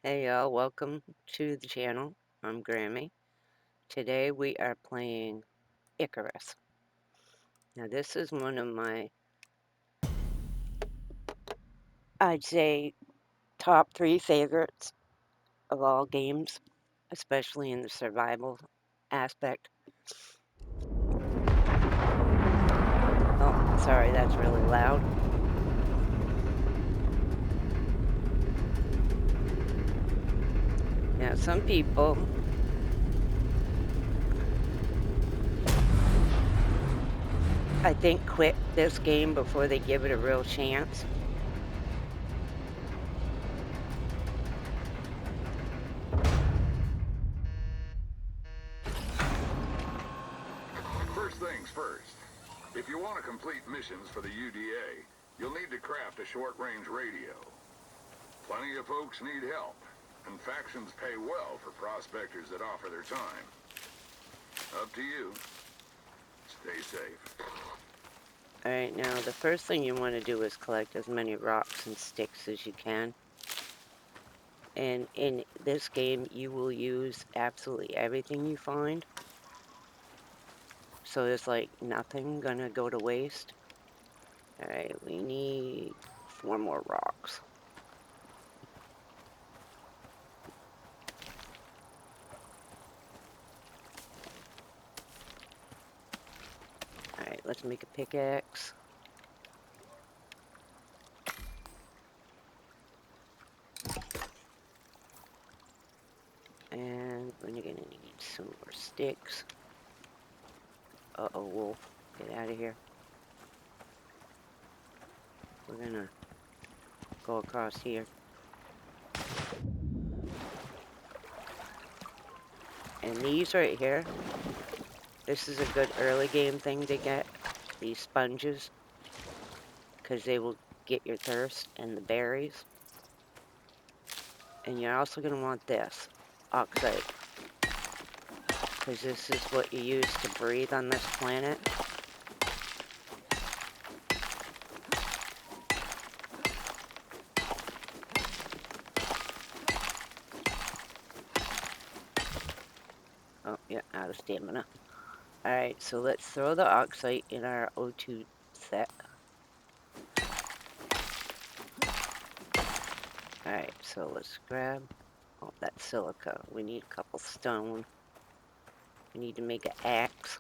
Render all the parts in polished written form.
Hey y'all, welcome to the channel. I'm Grammy. Today we are playing Icarus. Now this is one of my, I'd say, top 3 favorites of all games, especially in the survival aspect. Oh, sorry, that's really loud. Now some people, I think, quit this game before they give it a real chance. First things first. If you want to complete missions for the UDA, you'll need to craft a short-range radio. Plenty of folks need help, and factions pay well for prospectors that offer their time. Up to you. Stay safe. Alright, now the first thing you want to do is collect as many rocks and sticks as you can. And in this game, you will use absolutely everything you find. So there's like nothing gonna go to waste. Alright, we need 4 more rocks. Alright, let's make a pickaxe. And we're gonna need some more sticks. Uh-oh, wolf. Get out of here. We're gonna go across here. And these right here, this is a good early game thing to get. These sponges. Because they will get your thirst and the berries. And you're also going to want this, oxide. Because this is what you use to breathe on this planet. Oh, yeah, out of stamina. Alright, so let's throw the oxide in our O2 set. Alright, so let's grab... Oh, that's silica. We need a couple stone. We need to make an axe.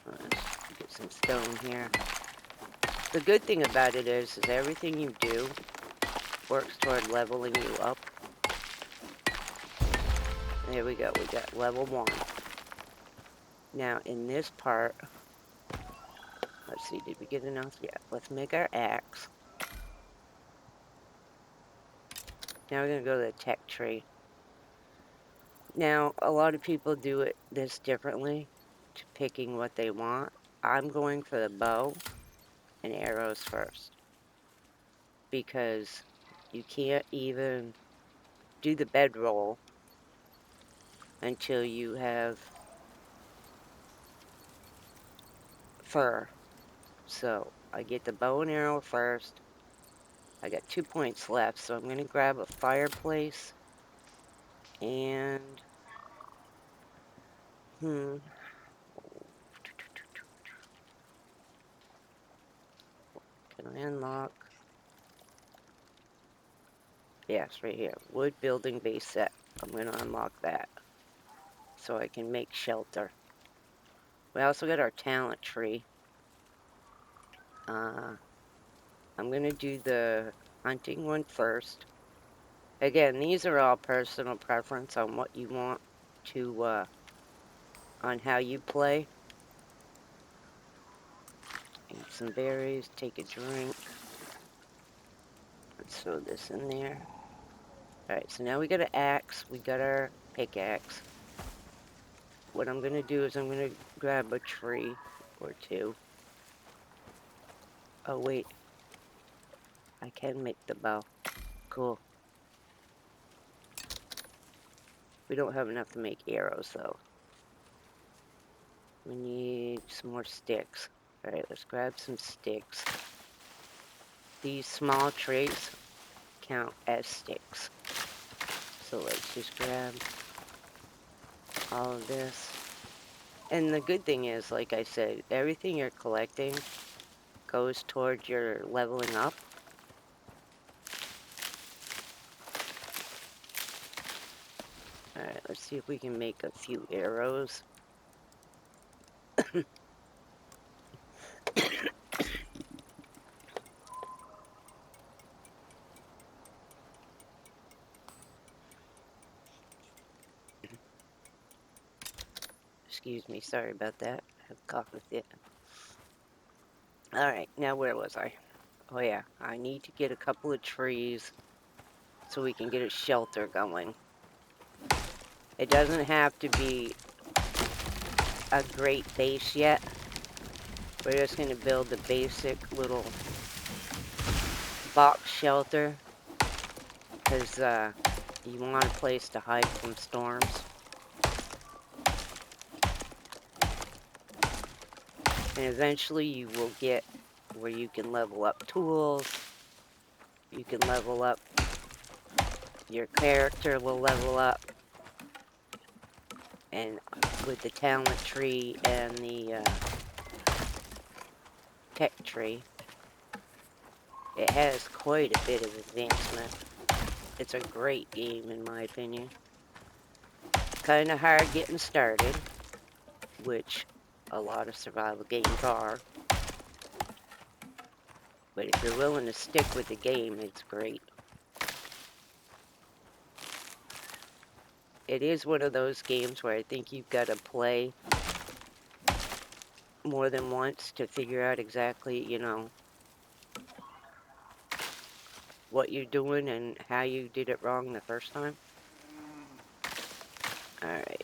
Let's get some stone here. The good thing about it is everything you do works toward leveling you up. There we go, we got level 1. Now, in this part, let's see, did we get enough? Yeah, let's make our axe. Now we're going to go to the tech tree. Now, a lot of people do this differently, to picking what they want. I'm going for the bow and arrows first. Because you can't even do the bedroll until you have fur. So, I get the bow and arrow first. I got 2 points left, so I'm going to grab a fireplace. And... Can I unlock? Yes, right here. Wood building base set. I'm going to unlock that. So I can make shelter. We also got our talent tree. I'm going to do the hunting one first. Again, these are all personal preference on what you want to, on how you play. Eat some berries, take a drink. Let's throw this in there. Alright, so now we got an axe. We got our pickaxe. What I'm going to do is I'm going to grab a tree or 2. Oh, wait. I can make the bow. Cool. We don't have enough to make arrows, though. We need some more sticks. Alright, let's grab some sticks. These small trays count as sticks. So let's just grab all of this. And the good thing is, like I said, everything you're collecting goes towards your leveling up. Alright, let's see if we can make a few arrows. Excuse me, sorry about that. I have a cough with it. Alright, now where was I? Oh yeah, I need to get a couple of trees so we can get a shelter going. It doesn't have to be a great base yet. We're just going to build a basic little box shelter because you want a place to hide from storms. And eventually you will get where you can level up tools, you can level up, your character will level up, and with the talent tree and the tech tree, it has quite a bit of advancement. It's a great game in my opinion. Kinda hard getting started, which a lot of survival games are. But if you're willing to stick with the game, it's great. It is one of those games where I think you've got to play more than once to figure out exactly, what you're doing and how you did it wrong the first time. Alright.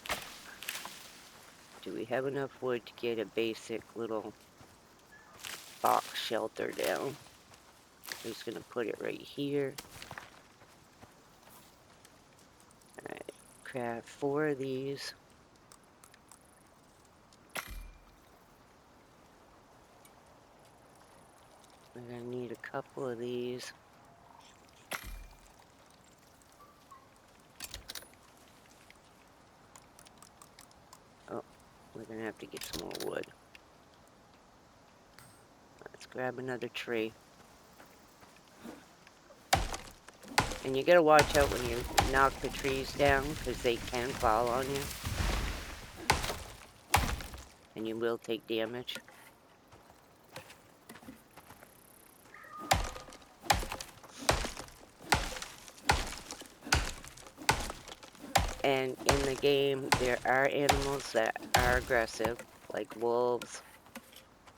Do we have enough wood to get a basic little box shelter down? I'm just gonna put it right here. Alright. Craft 4 of these. We're gonna need a couple of these. Oh, we're gonna have to get some more wood. Let's grab another tree. And you gotta watch out when you knock the trees down, because they can fall on you. And you will take damage. And in the game, there are animals that are aggressive, like wolves.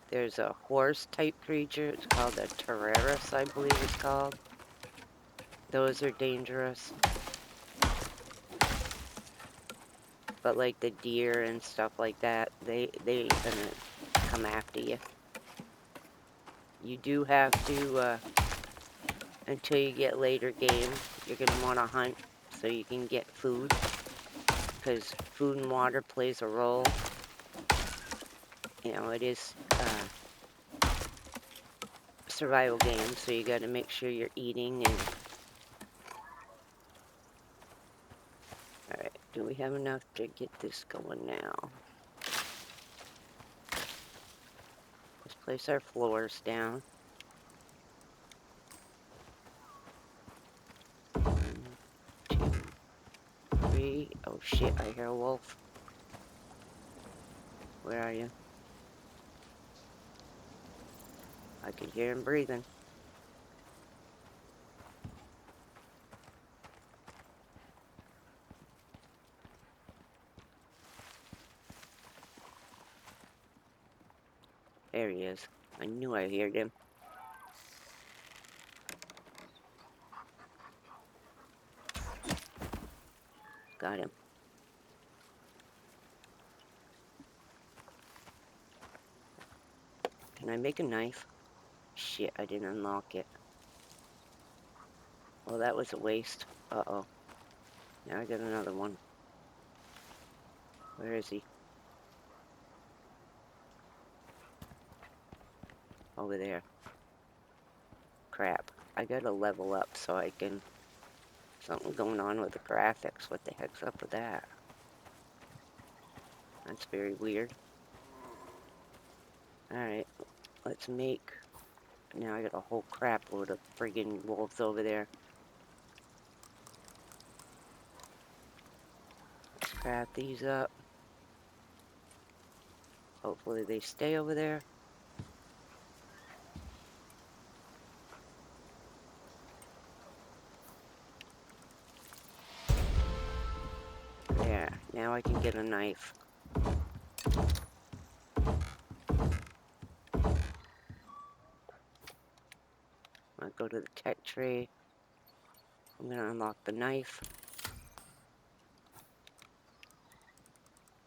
There's a horse-type creature. It's called a Terraris, I believe it's called. Those are dangerous. But like the deer and stuff like that, they ain't gonna come after you. You do have to, until you get later game, you're gonna want to hunt so you can get food. Because food and water plays a role. It is survival game, so you gotta make sure you're eating and... Alright, do we have enough to get this going now? Let's place our floors down. 1, 2, 3. Oh shit, I hear a wolf. Where are you? I can hear him breathing. There he is. I knew I heard him. Got him. Can I make a knife? Shit, I didn't unlock it. Well, that was a waste. Uh-oh. Now I got another one. Where is he? over there. Crap. I gotta level up so I can... Something going on with the graphics. What the heck's up with that? That's very weird. Alright, let's make... Now I got a whole crap load of friggin' wolves over there. Let's craft these up. Hopefully they stay over there. There, now I can get a knife. I'll go to the tech tree. I'm gonna unlock the knife.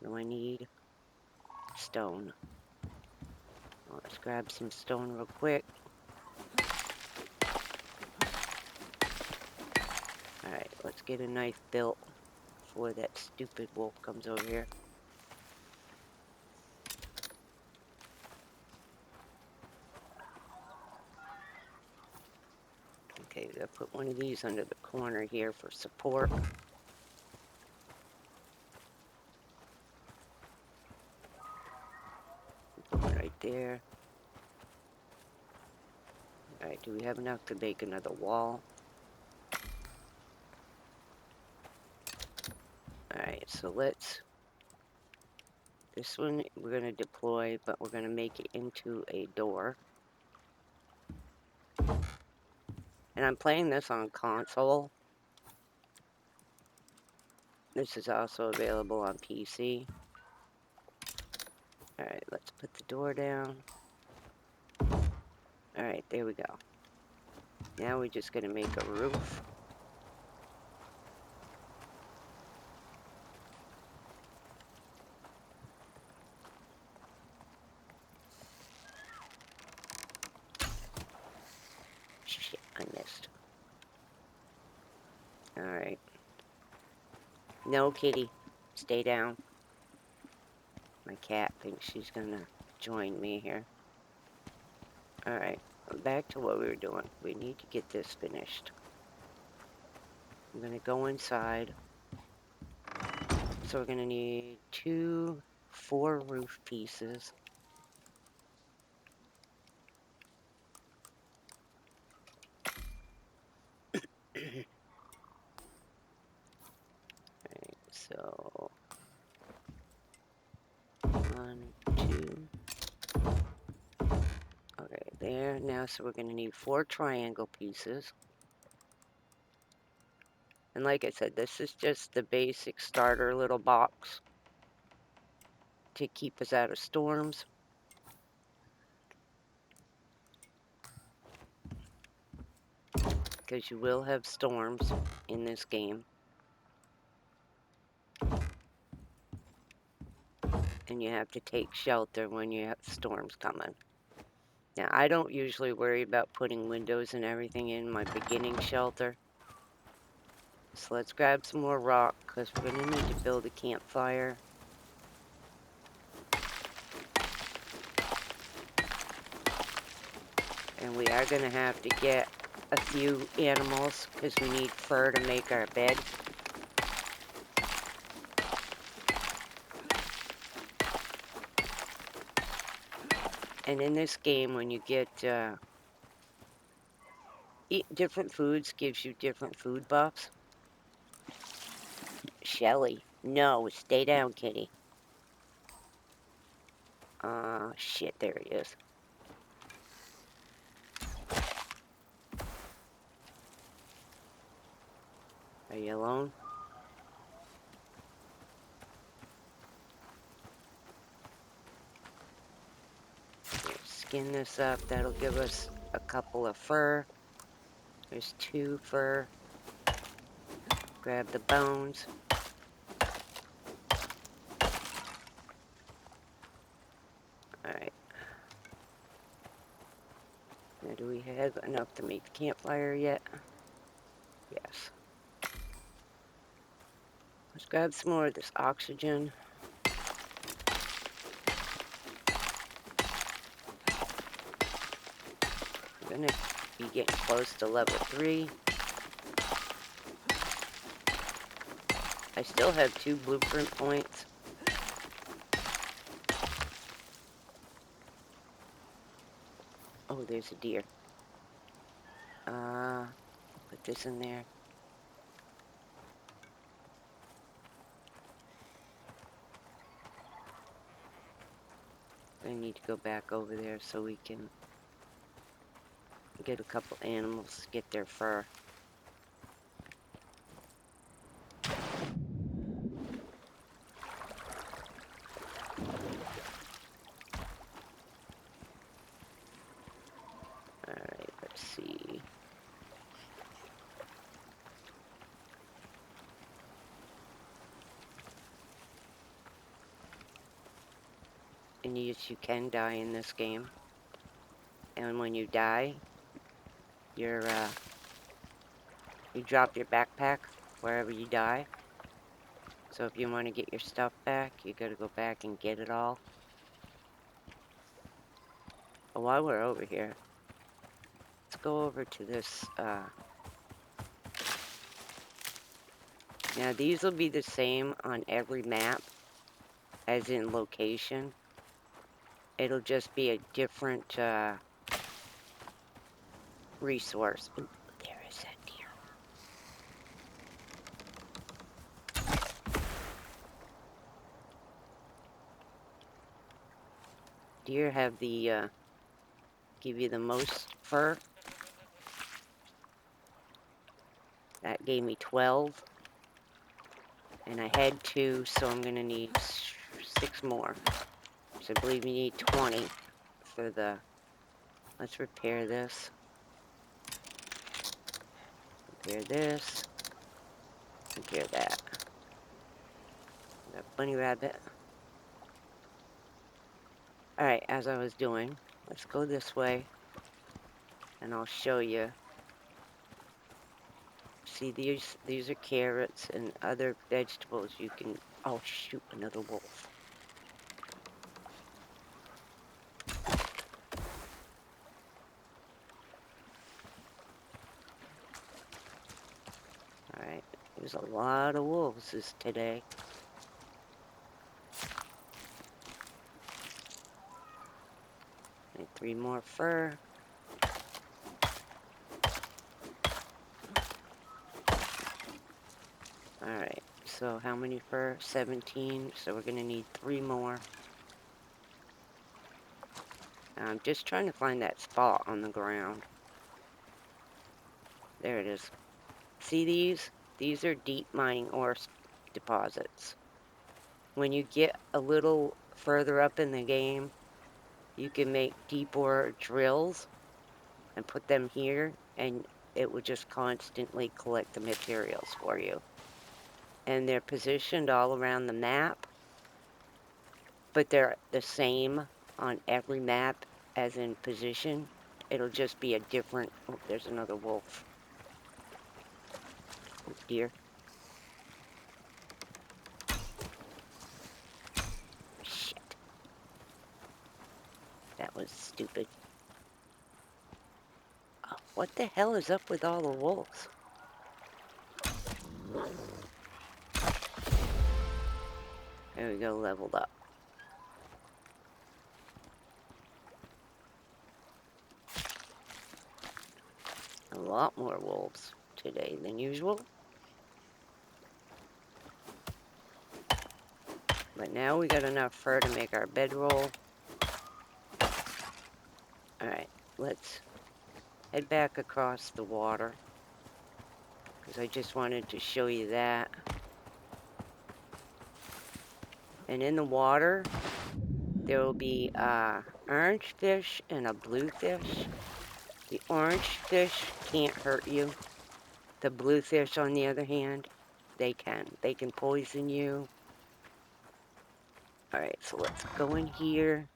What do I need? Stone. Well, let's grab some stone real quick. Alright, let's get a knife built before that stupid wolf comes over here. Okay, we're gonna put one of these under the corner here for support. Put one right there. Alright, do we have enough to make another wall? Alright, so let's... This one we're going to deploy, but we're going to make it into a door. And I'm playing this on console. This is also available on PC. Alright, let's put the door down. Alright, there we go. Now we're just going to make a roof. Shit, I missed. Alright. No, kitty. Stay down. My cat thinks she's gonna join me here. Alright, back to what we were doing. We need to get this finished. I'm gonna go inside. So we're gonna need 4 roof pieces. Alright, so 1, 2. Okay, there. Now, so we're gonna need 4 triangle pieces. And like I said, this is just the basic starter little box to keep us out of storms. Because you will have storms in this game. And you have to take shelter when you have storms coming. Now, I don't usually worry about putting windows and everything in my beginning shelter. So let's grab some more rock, because we're going to need to build a campfire. And we are going to have to get a few animals, because we need fur to make our bed. And in this game, when you get eat different foods, gives you different food buffs. Shelly, no, stay down, kitty. Shit, there he is. Are you alone? Here, skin this up. That'll give us a couple of fur. There's 2 fur. Grab the bones. Alright. Now, do we have enough to make the campfire yet? Yes. Let's grab some more of this oxygen. Gonna be getting close to level 3. I still have 2 blueprint points. Oh, there's a deer. Put this in there. I need to go back over there so we can get a couple animals, get their fur. Alright, let's see. And yes, you can die in this game. And when you die, you drop your backpack wherever you die. So if you want to get your stuff back, you gotta go back and get it all. But while we're over here, let's go over to this, now these will be the same on every map, as in location. It'll just be a different, resource. Ooh, there is that deer. Deer have the, give you the most fur. That gave me 12. And I had 2, so I'm gonna need 6 more. So I believe you need 20 for the... Let's repair this. Repair this. Repair that. Got bunny rabbit. Alright, as I was doing, let's go this way. And I'll show you. See, these are carrots and other vegetables you can... Oh, shoot, another wolf. Alright, there's a lot of wolves today. And 3 more fur. Alright, so how many fur? 17, so we're gonna need 3 more. I'm just trying to find that spot on the ground. There it is. See these? These are deep mining ore deposits. When you get a little further up in the game, you can make deep ore drills and put them here, and it will just constantly collect the materials for you. And they're positioned all around the map, but they're the same on every map as in position. It'll just be a different... Oh, there's another wolf. Oh, deer. Shit. That was stupid. Oh, what the hell is up with all the wolves? There we go, leveled up. A lot more wolves today than usual. But now we got enough fur to make our bedroll. Alright, let's head back across the water. Because I just wanted to show you that. And in the water, there will be orange fish and a blue fish. The orange fish can't hurt you. The blue fish, on the other hand, they can. They can poison you. Alright, so let's go in here.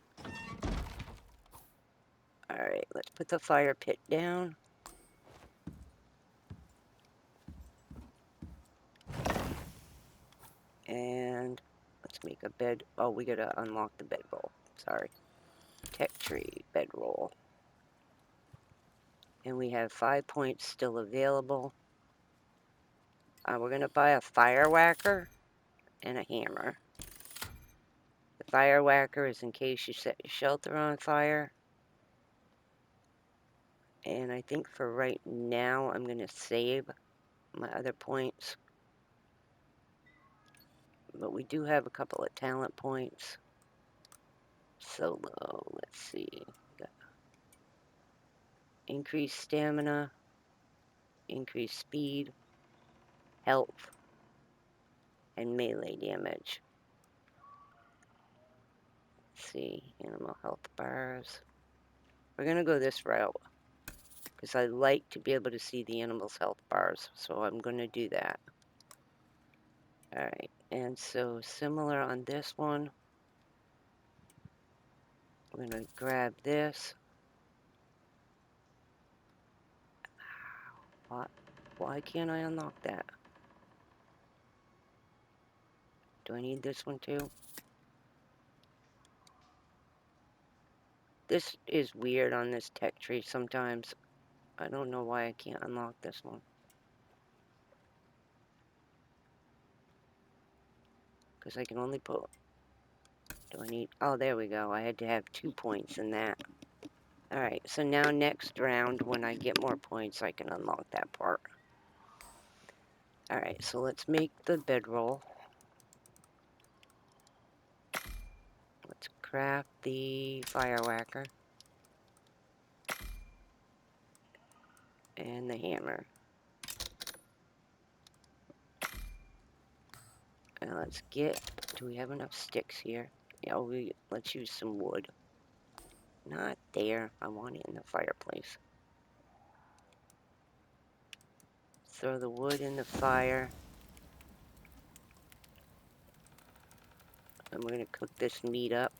Alright, let's put the fire pit down. And let's make a bed. Oh, we gotta unlock the bedroll. Sorry. Tech tree, bedroll. And we have 5 points still available. We're going to buy a fire whacker and a hammer. The fire whacker is in case you set your shelter on fire. And I think for right now, I'm going to save my other points. But we do have a couple of talent points. Solo, let's see. Got increased stamina, increased speed, health, and melee damage. Let's see, animal health bars. We're going to go this route because I like to be able to see the animal's health bars, so I'm going to do that. Alright, and so similar on this one. I'm going to grab this. Why can't I unlock that? Do I need this one too? This is weird on this tech tree sometimes. I don't know why I can't unlock this one. Because I can only put... Do I need... Oh, there we go. I had to have 2 points in that. Alright, so now next round, when I get more points, I can unlock that part. Alright, so let's make the bedroll. Let's craft the fire whacker. And the hammer. And let's get... Do we have enough sticks here? Yeah, let's use some wood. Not there. I want it in the fireplace. Throw the wood in the fire. And we're going to cook this meat up.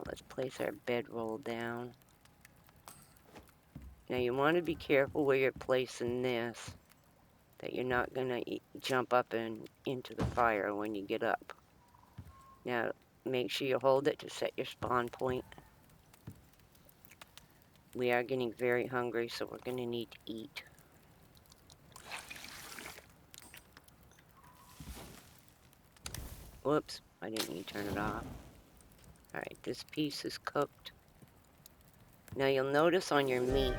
Let's place our bedroll down. Now you want to be careful where you're placing this, that you're not going to jump up and into the fire when you get up. Now make sure you hold it to set your spawn point. We are getting very hungry, so we're going to need to eat. Whoops, I didn't need to turn it off. Alright, this piece is cooked. Now you'll notice on your meat,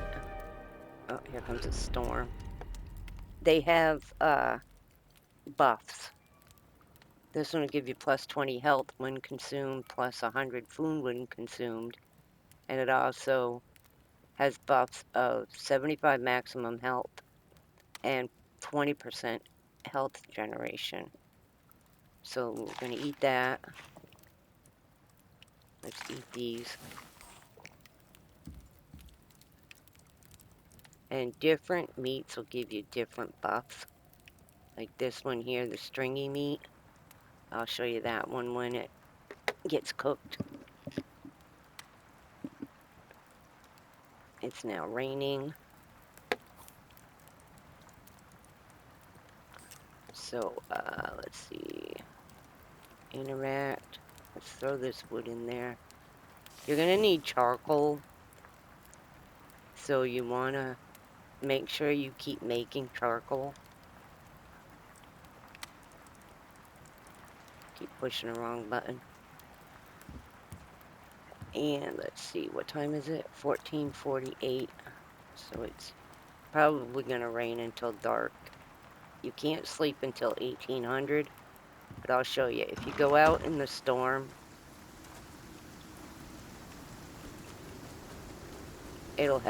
oh, here comes a storm. They have buffs. This one will give you plus 20 health when consumed, plus 100 food when consumed. And it also has buffs of 75 maximum health and 20% health generation. So we're going to eat that. Let's eat these. And different meats will give you different buffs. Like this one here, the stringy meat. I'll show you that one when it gets cooked. It's now raining. So, let's see. Interact. Let's throw this wood in there. You're going to need charcoal. So you want to make sure you keep making charcoal. Keep pushing the wrong button. And let's see, what time is it? 14:48. So it's probably going to rain until dark. You can't sleep until 1800. But I'll show you. If you go out in the storm, it'll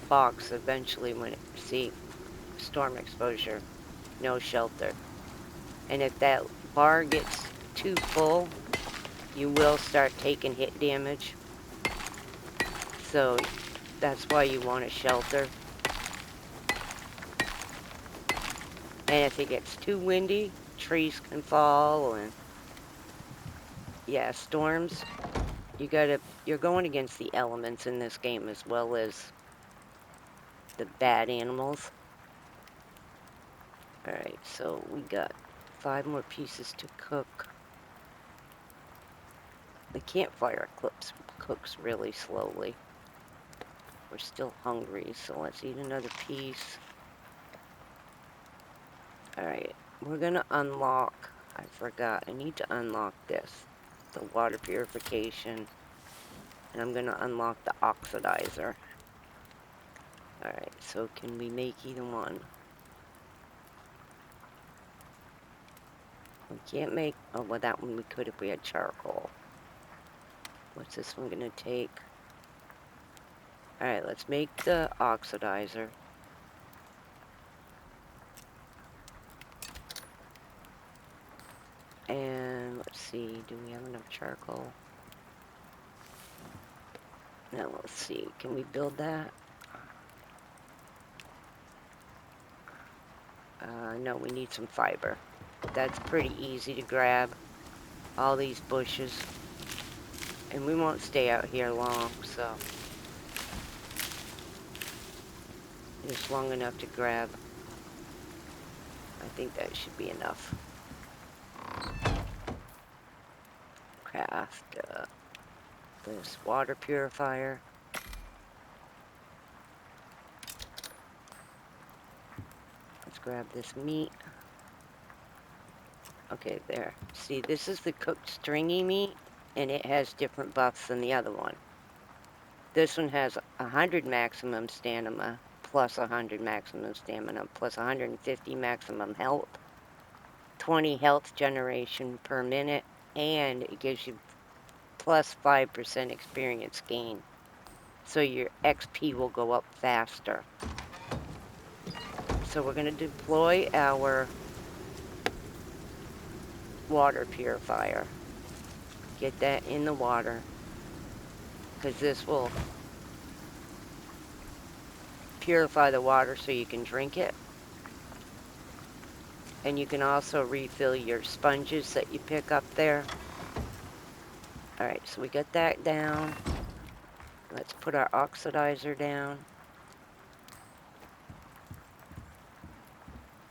box eventually when see, storm exposure, no shelter. And if that bar gets too full, you will start taking hit damage. So that's why you want a shelter. And if it gets too windy, trees can fall, and yeah, storms. You're going against the elements in this game as well as the bad animals. Alright, so we got 5 more pieces to cook. The campfire cooks really slowly. We're still hungry, so let's eat another piece. Alright, we're gonna unlock, I forgot, I need to unlock this. The water purification. And I'm gonna unlock the oxidizer. Alright, so can we make either one? We can't make, oh, well, that one we could if we had charcoal. What's this one gonna take? Alright, let's make the oxidizer. And let's see, do we have enough charcoal? Now let's see, can we build that? No, we need some fiber. That's pretty easy to grab. All these bushes. And we won't stay out here long, so. Just long enough to grab. I think that should be enough. Craft this water purifier. Let's grab this meat. Okay, there. See, this is the cooked stringy meat, and it has different buffs than the other one. This one has 100 maximum stamina, plus 100 maximum stamina, plus 150 maximum health, 20 health generation per minute, and it gives you plus 5% experience gain. So your XP will go up faster. So we're going to deploy our water purifier. Get that in the water, because this will purify the water so you can drink it. And you can also refill your sponges that you pick up there. Alright, so we got that down. Let's put our oxidizer down.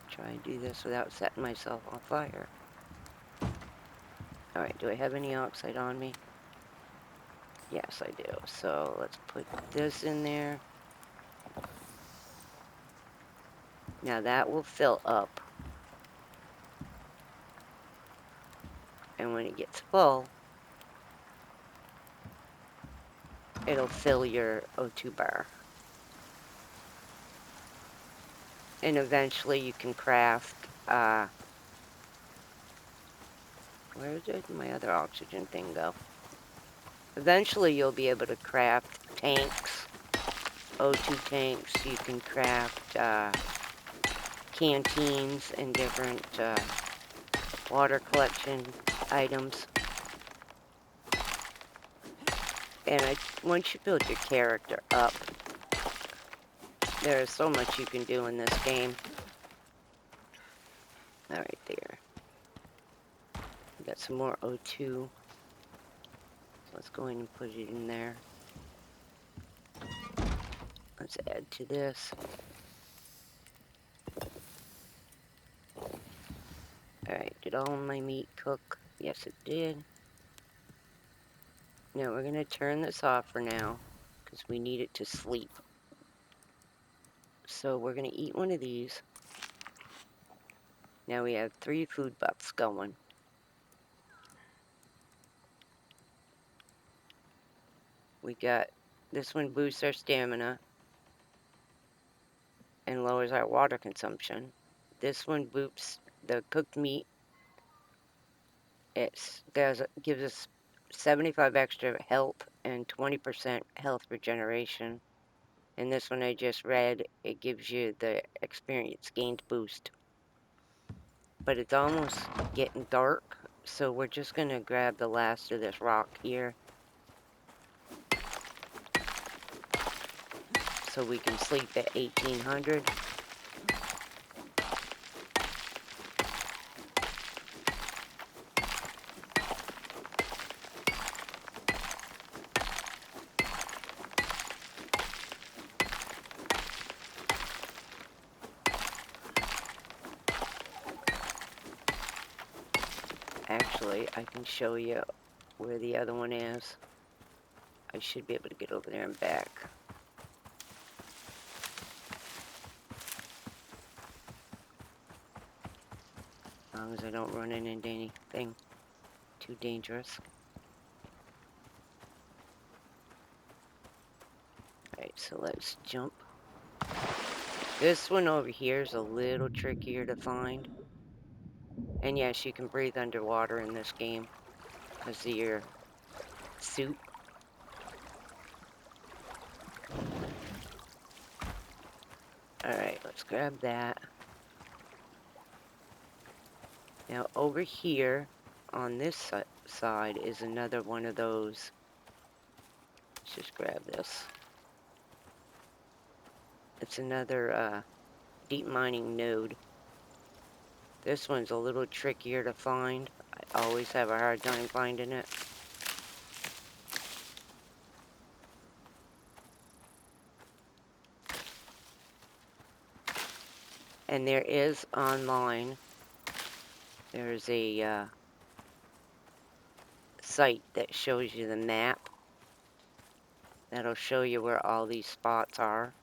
Try and do this without setting myself on fire. Alright, do I have any oxide on me? Yes, I do. So let's put this in there. Now that will fill up. And when it gets full, it'll fill your O2 bar. And eventually you can craft, where did my other oxygen thing go? Eventually you'll be able to craft tanks, O2 tanks. You can craft canteens and different water collection items. And once you build your character up, there is so much you can do in this game. Alright, there. We got some more O2. Let's go ahead and put it in there. Let's add to this. Alright, did all my meat cook? Yes, it did. Now we're going to turn this off for now, because we need it to sleep. So we're going to eat one of these. Now we have 3 food buffs going. We got, this one boosts our stamina and lowers our water consumption. This one boosts the cooked meat. It gives us 75 extra health and 20% health regeneration. And this one I just read, it gives you the experience gained boost. But it's almost getting dark, so we're just going to grab the last of this rock here. So we can sleep at 1800. Actually, I can show you where the other one is. I should be able to get over there and back. As long as I don't run into anything too dangerous. Alright, so let's jump. This one over here is a little trickier to find. And yes, you can breathe underwater in this game because of your suit. Alright, let's grab that. Now over here on this side is another one of those. Let's just grab this. It's another deep mining node. This one's a little trickier to find. I always have a hard time finding it. And there is online, there's a site that shows you the map. That'll show you where all these spots are.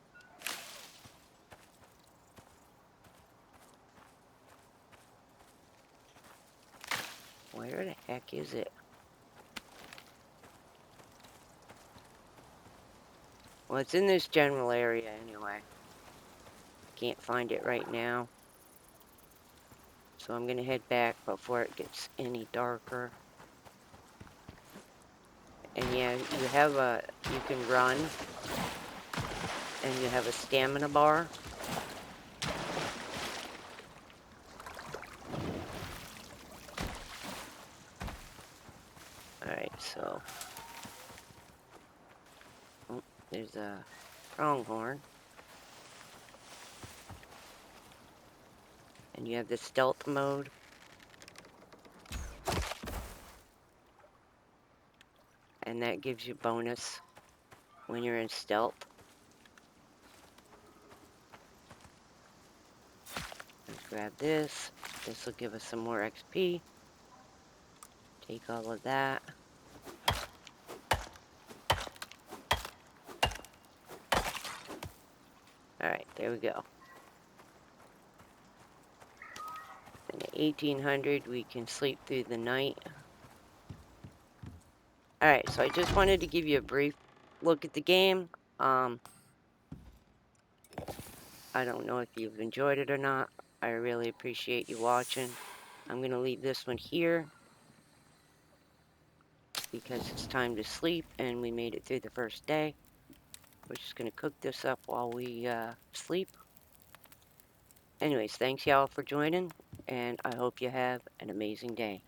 Where the heck is it? Well, it's in this general area anyway. Can't find it right now. So I'm gonna head back before it gets any darker. And yeah, you can run. And you have a stamina bar. Alright, so. Oh, there's a pronghorn. And you have the stealth mode. And that gives you bonus when you're in stealth. Let's grab this. This will give us some more XP. Take all of that. Alright, there we go. And at 1800 we can sleep through the night. Alright, so I just wanted to give you a brief look at the game. I don't know if you've enjoyed it or not. I really appreciate you watching. I'm going to leave this one here because it's time to sleep and we made it through the first day. We're just going to cook this up while we sleep. Anyways, thanks y'all for joining and I hope you have an amazing day.